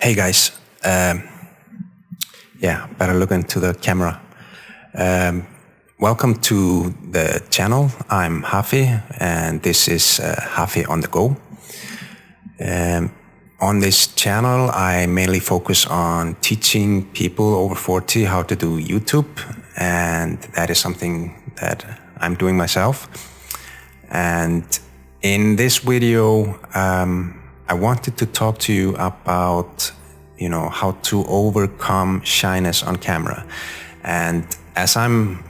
Hey guys, better look into the camera. Welcome to the channel. I'm Hafi and this is Hafi on the go. On this channel I mainly focus on teaching people over 40 how to do YouTube, and that is something that I'm doing myself. And in this video I wanted to talk to you about, how to overcome shyness on camera. And as I'm,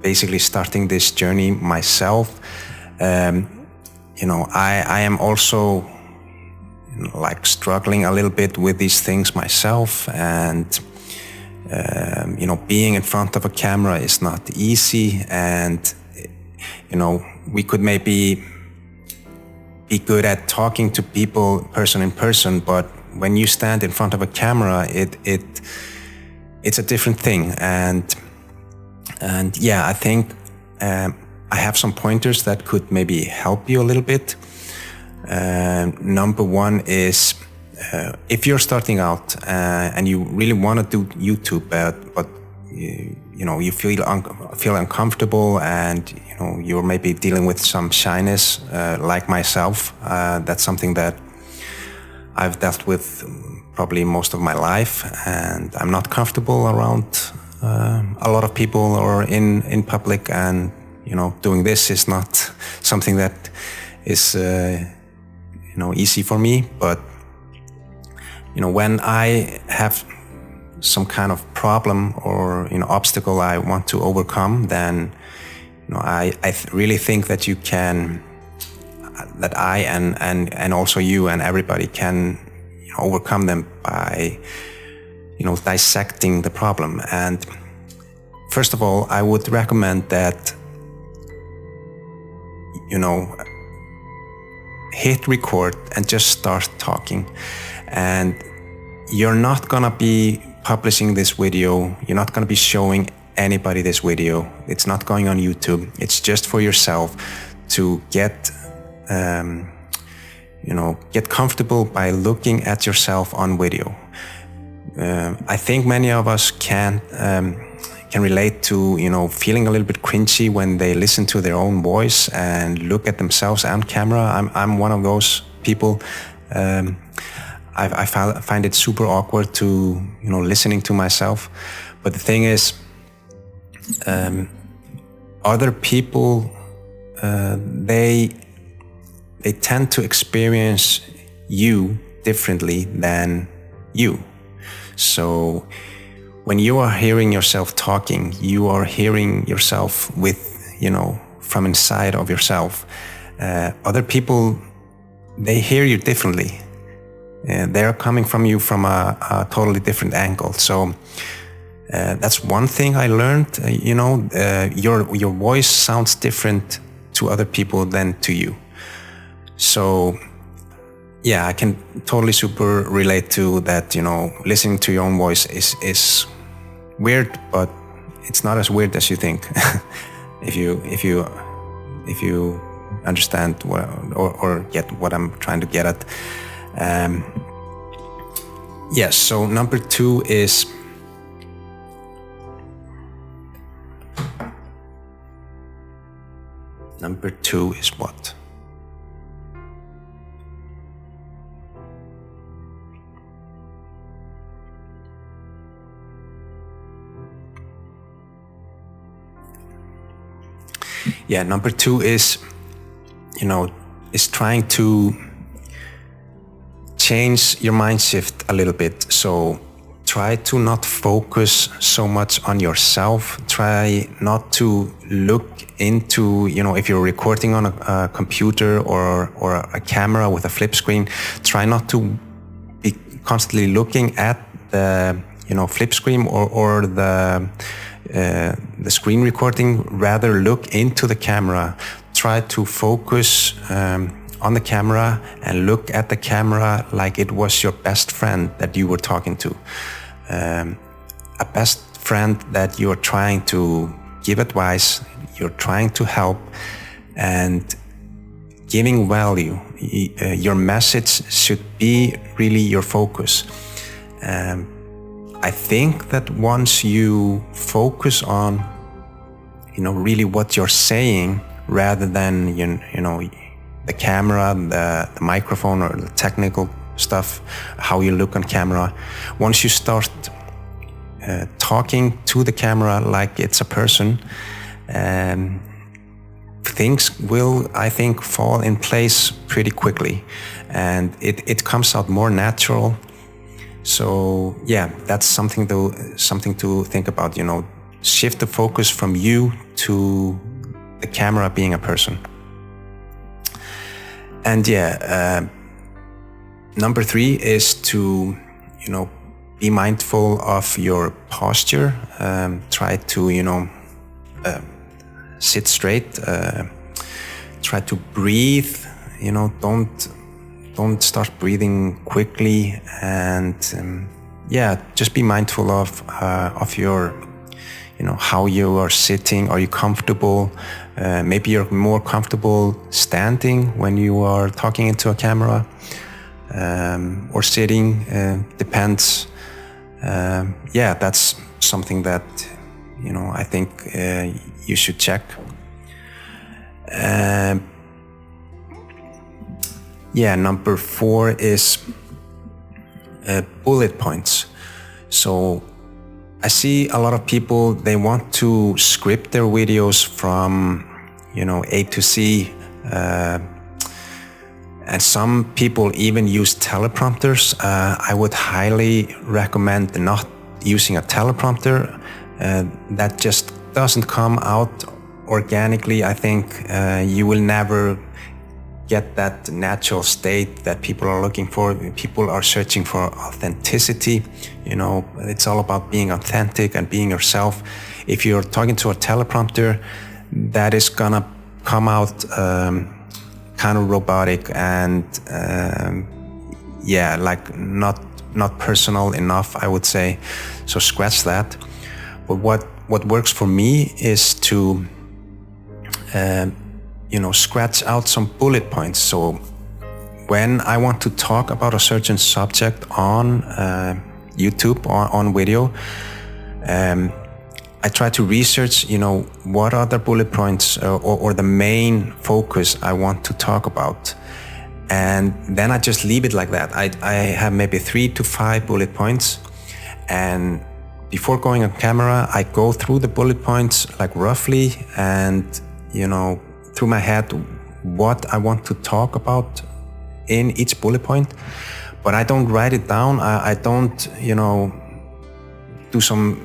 basically starting this journey myself, I am also struggling a little bit with these things myself. And, being in front of a camera is not easy. And, we could maybe be good at talking to people person in person, but when you stand in front of a camera, it's a different thing. And yeah, I think I have some pointers that could maybe help you a little bit. Number one is if you're starting out and you really want to do YouTube, but you feel uncomfortable, and you're maybe dealing with some shyness, like myself. That's something that I've dealt with probably most of my life, and I'm not comfortable around a lot of people or in public. And doing this is not something that is easy for me. But when I have some kind of problem or obstacle I want to overcome, then I really think that you can, that I and also you and everybody can overcome them by dissecting the problem. And first of all, I would recommend that hit record and just start talking. And you're not gonna be publishing this video, you're not going to be showing anybody this video, it's not going on YouTube, it's just for yourself to get get comfortable by looking at yourself on video. I think many of us can relate to feeling a little bit cringy when they listen to their own voice and look at themselves on camera. I'm one of those people. I find it super awkward to listening to myself. But the thing is, other people they tend to experience you differently than you. So when you are hearing yourself talking, you are hearing yourself with from inside of yourself. Other people, they hear you differently. They're coming from you from a totally different angle. So that's one thing I learned. Your voice sounds different to other people than to you. So yeah, I can totally super relate to that. Listening to your own voice is weird, but it's not as weird as you think. if you understand what or get what I'm trying to get at. Yes, so number two is what? Yeah, number two is trying to change your mind shift a little bit. So try to not focus so much on yourself. Try not to look into, if you're recording on a computer or a camera with a flip screen, try not to be constantly looking at the, flip screen or the screen recording. Rather look into the camera. Try to focus on the camera and look at the camera like it was your best friend that you were talking to. A best friend that you're trying to give advice, you're trying to help, and giving value. Your message should be really your focus. I think that once you focus on, really what you're saying rather than, the camera, the microphone, or the technical stuff, how you look on camera, once you start talking to the camera like it's a person, things will, I think, fall in place pretty quickly, and it comes out more natural. So yeah, that's something to think about. Shift the focus from you to the camera being a person. And number 3 is to, be mindful of your posture. Try to, sit straight. Try to breathe. Don't start breathing quickly, and just be mindful of your, how you are sitting. Are you comfortable? Maybe you're more comfortable standing when you are talking into a camera, or sitting. Depends. That's something that I think you should check. Number 4 is bullet points. So I see a lot of people, they want to script their videos from, A to Z. And some people even use teleprompters. I would highly recommend not using a teleprompter. That just doesn't come out organically. I think you will never get that natural state that people are looking for. People are searching for authenticity. It's all about being authentic and being yourself. If you're talking to a teleprompter, that is gonna come out kind of robotic and not personal enough, I would say. So scratch that. But what works for me is to scratch out some bullet points. So when I want to talk about a certain subject on YouTube or on video, I try to research, what are the bullet points or the main focus I want to talk about. And then I just leave it like that. I have maybe 3 to 5 bullet points. And before going on camera, I go through the bullet points like roughly and, through my head what I want to talk about in each bullet point. But I don't write it down. I don't, do some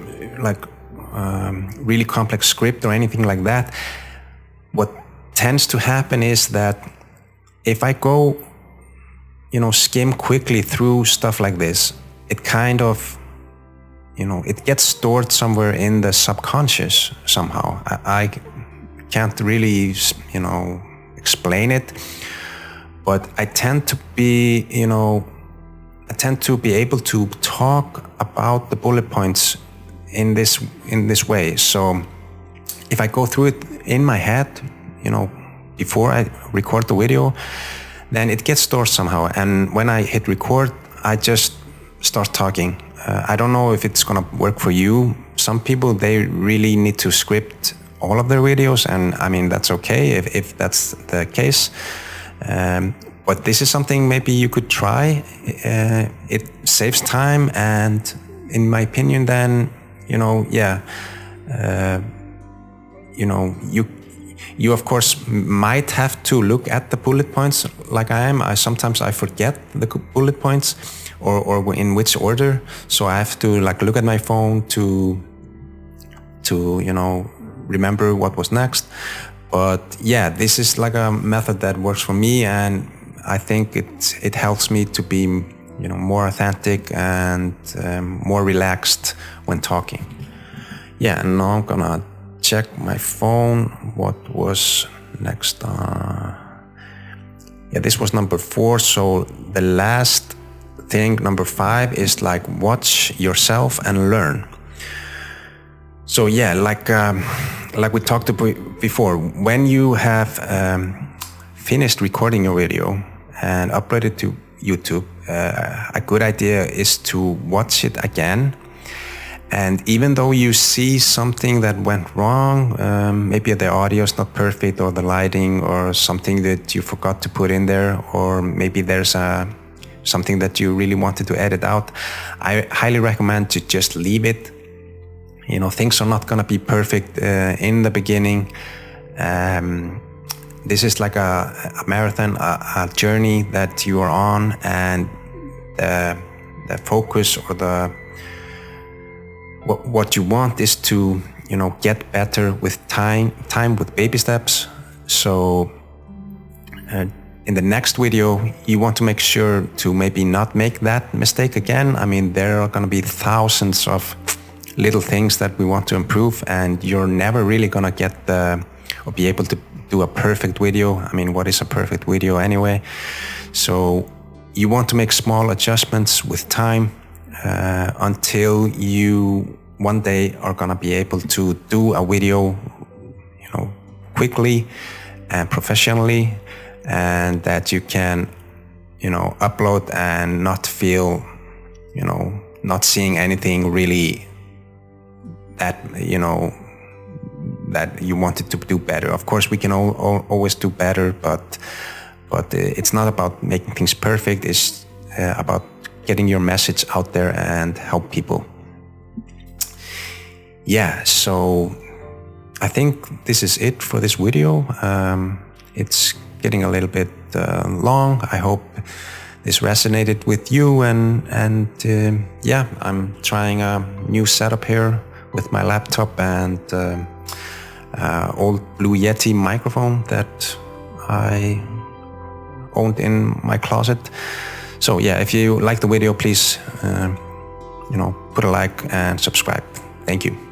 really complex script or anything like that. What tends to happen is that if I go, skim quickly through stuff like this, it kind of, it gets stored somewhere in the subconscious somehow. I can't really, explain it, but I tend to be, able to talk about the bullet points in this way. So if I go through it in my head, before I record the video, then it gets stored somehow. And when I hit record, I just start talking. I don't know if it's gonna work for you. Some people, they really need to script all of their videos, and I mean, that's okay if that's the case. But this is something maybe you could try. It saves time, and in my opinion, then, you of course might have to look at the bullet points like I am. Sometimes I forget the bullet points or in which order. So I have to look at my phone to remember what was next. But yeah, this is like a method that works for me, and I think it helps me to be more authentic and more relaxed when talking. Yeah, and now I'm gonna check my phone. What was next? This was number 4. So the last thing, number 5, is watch yourself and learn. So like we talked about before, when you have finished recording your video and upload it to YouTube, a good idea is to watch it again. And even though you see something that went wrong, maybe the audio is not perfect, or the lighting, or something that you forgot to put in there, or maybe there's something that you really wanted to edit out, I highly recommend to just leave it. You know, things are not gonna be perfect in the beginning. This is like a marathon, a journey that you are on, and the focus, or what you want is to, you know, get better with time with baby steps. So in the next video, you want to make sure to maybe not make that mistake again. I mean, there are going to be thousands of little things that we want to improve, and you're never really going to get or be able to do a perfect video. I mean, what is a perfect video anyway? So you want to make small adjustments with time until you one day are gonna be able to do a video, you know, quickly and professionally, and that you can, you know, upload and not feel, you know, not seeing anything really that, you know, that you wanted to do better. Of course, we can always do better, but it's not about making things perfect. It's about getting your message out there and help people. Yeah, so I think this is it for this video. It's getting a little bit long. I hope this resonated with you, and yeah, I'm trying a new setup here with my laptop and old Blue Yeti microphone that I owned in my closet. So yeah, if you like the video, please, you know, put a like and subscribe. Thank you.